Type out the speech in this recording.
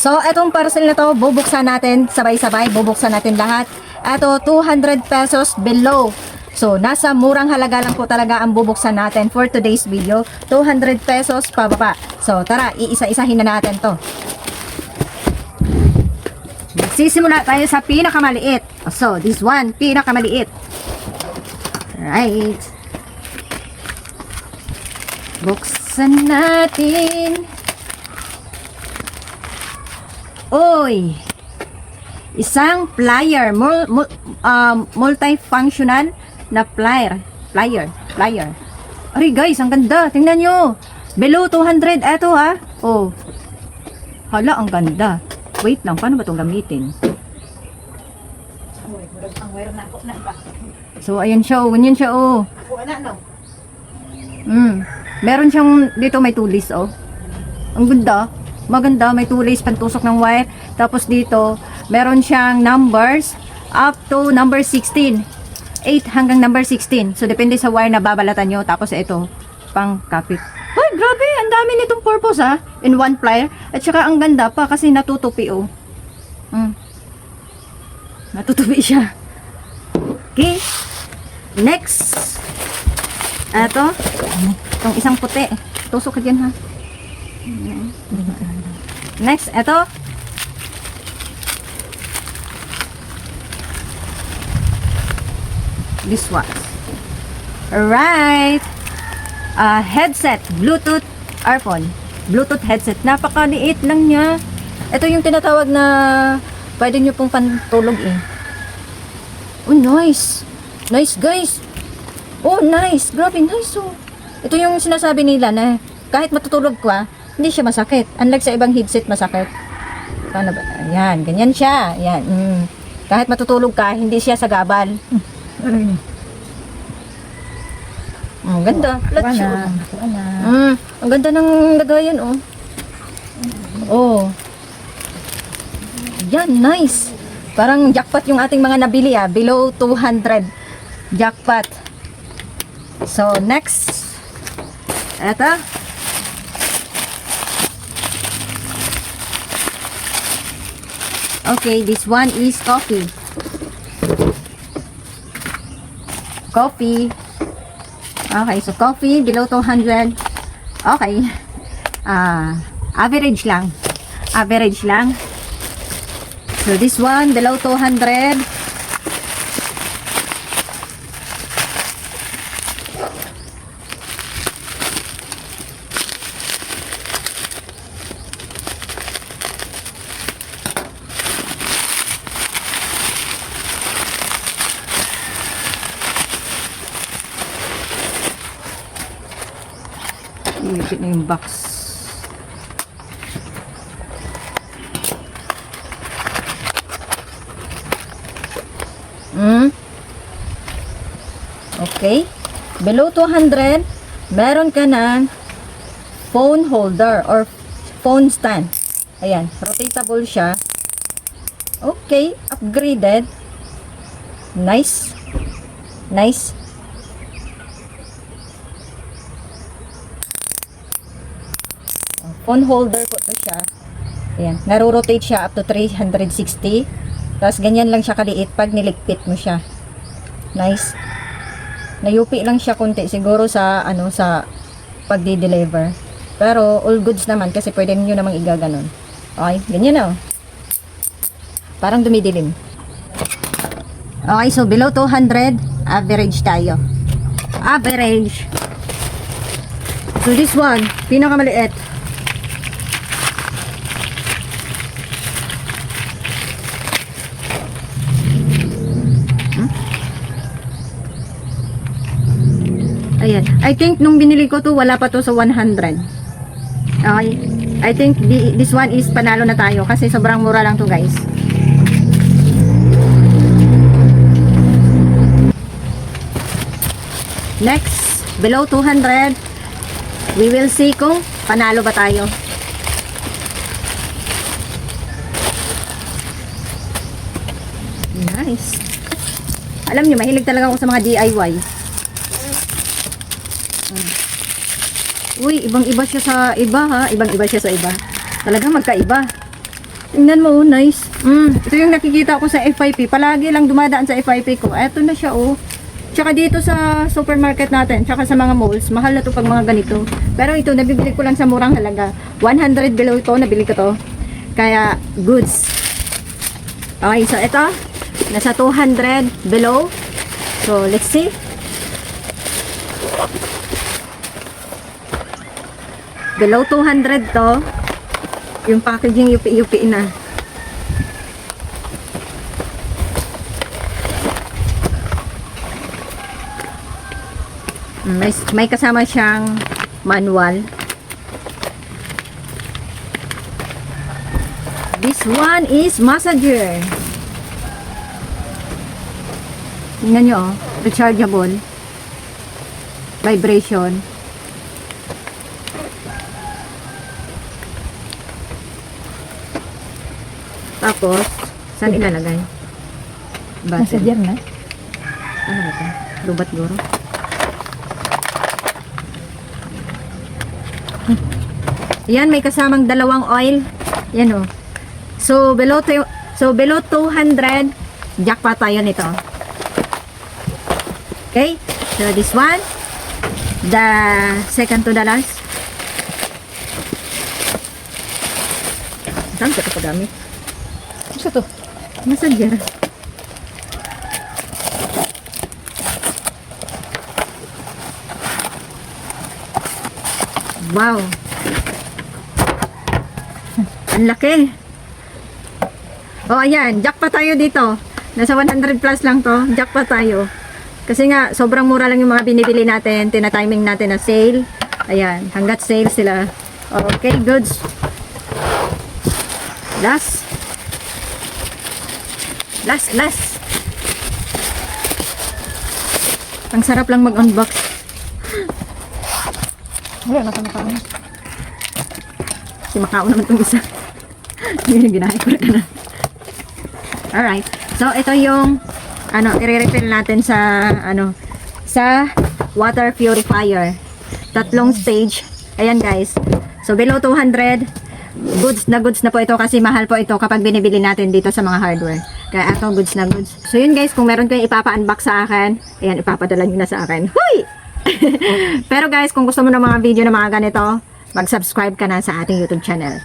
So, etong parcel na to, bubuksan natin sabay-sabay, bubuksan natin lahat. Eto, 200 pesos below. So, nasa murang halaga lang po talaga ang bubuksan natin for today's video. 200 pesos pababa. So, tara, iisa-isahin na natin to. Magsisimula tayo sa pinakamaliit. So, this one, pinakamaliit. Right. Buksan natin. Oy! Isang plier. Multifunctional na plier. Ay guys, ang ganda. Tingnan nyo. Below 200. Eto ha. Oh. Hala, ang ganda. Wait lang, paano ba itong gamitin? So, ayan siya, ganyan siya, oh. Meron siyang, dito may tulis, oh. Ang ganda, maganda, may tulis, pantusok ng wire. Tapos dito, meron siyang numbers up to number 16. 8 hanggang number 16. So, depende sa wire na babalatan nyo. Tapos ito, pang kapit. Ay, grabe, ang dami nitong purpose, ha. In one plier. At saka, ang ganda pa kasi natutupi, oh. Natutupi siya. Okay. Next. Ito. Itong isang puti. Tusok ka dyan, ha. Next. Ito. This one. Alright. Headset. Bluetooth earphone. Bluetooth headset. Napakaliit lang niya. Ito yung tinatawag na pwede nyo pong pantulog eh. Oh, nice. Nice, guys. Oh, nice. Grabe, nice, oh. Ito yung sinasabi nila na kahit matutulog ka, hindi siya masakit. Unlike sa ibang headset, masakit. Paano ba? Ayan, ganyan siya. Ayan. Kahit matutulog ka, hindi siya sagabal. Ang ganda. Let's show. Ang ganda ng lagayan, oh. Oh. Yan, nice. Parang jackpot yung ating mga nabili, ah. Below 200. Jackpot. So, next. Eto. Okay, this one is coffee. Coffee. Okay, so coffee below 200. Okay. Average lang. Average lang. So this one below 200. Ilipit na yung box. Okay. Below 200, meron ka ng phone holder or phone stand. Ayan, rotatable siya. Okay, upgraded. Nice. Nice. Phone holder po ito siya. Ayan, naro-rotate siya up to 360. Tapos ganyan lang siya kaliit pag niligpit mo siya. Nice. Nayupi lang siya konti siguro sa ano sa pagdi-deliver. Pero all goods naman kasi pwede niyo namang igaganon. Okay, ganyan na. Parang dumidilim. Okay, so below 200, average tayo. Average. So this one, pinakamaliit. Ayan. I think nung binili ko to, wala pa to sa 100. Okay. I think this one is panalo na tayo kasi sobrang mura lang to, guys. Next, below 200. We will see kung panalo ba tayo. Nice. Alam nyo, mahilig talaga ako sa mga DIY. Uy, ibang-iba siya sa iba, ha? Ibang-iba siya sa iba. Talagang magkaiba. Tingnan mo, oh, nice. Ito yung nakikita ko sa FIP. Palagi lang dumadaan sa FIP ko. Eto na siya, oh. Tsaka dito sa supermarket natin, tsaka sa mga malls, mahal na to pag mga ganito. Pero ito, nabibili ko lang sa murang halaga. 100 below ito, nabili ko to. Kaya, goods. Okay, so ito, nasa 200 below. So, let's see. Below 200 to. Yung packaging yupi-yupi na. May kasama siyang manual. This one is massager. Tingnan nyo, oh. Rechargeable. Vibration. Tapos, saan ilalagay? Massager na. Ano ba ito? Lubat guro. Yan, may kasamang dalawang oil. Yan, oh. So below 200, jackpot tayo nito. Okay? So this one, the second to the last. Saan ka ito pagamit? Ano to? Massager. Wow. Ang laki. Oh, ayan. Jackpot tayo dito. Nasa 100 plus lang to. Jackpot tayo. Kasi nga, sobrang mura lang yung mga binibili natin. Tina-timing natin na sale. Ayan. Hanggat sale sila. Okay, goods. Last. Ang sarap lang mag-unbox. Wala na kami kami. Si Macau naman itong isa. Hindi ginahin ko na. Alright. So, ito yung i-refill natin sa sa water purifier. Tatlong stage. Ayan guys. So, below 200, goods na po ito kasi mahal po ito kapag binibili natin dito sa mga hardware. Kaya ito, goods na goods. So, yun guys, kung meron kayong ipapa-unbox sa akin, ayan, ipapadala nyo na sa akin. Huy! Pero guys, kung gusto mo ng mga video na mga ganito, mag-subscribe ka na sa ating YouTube channel.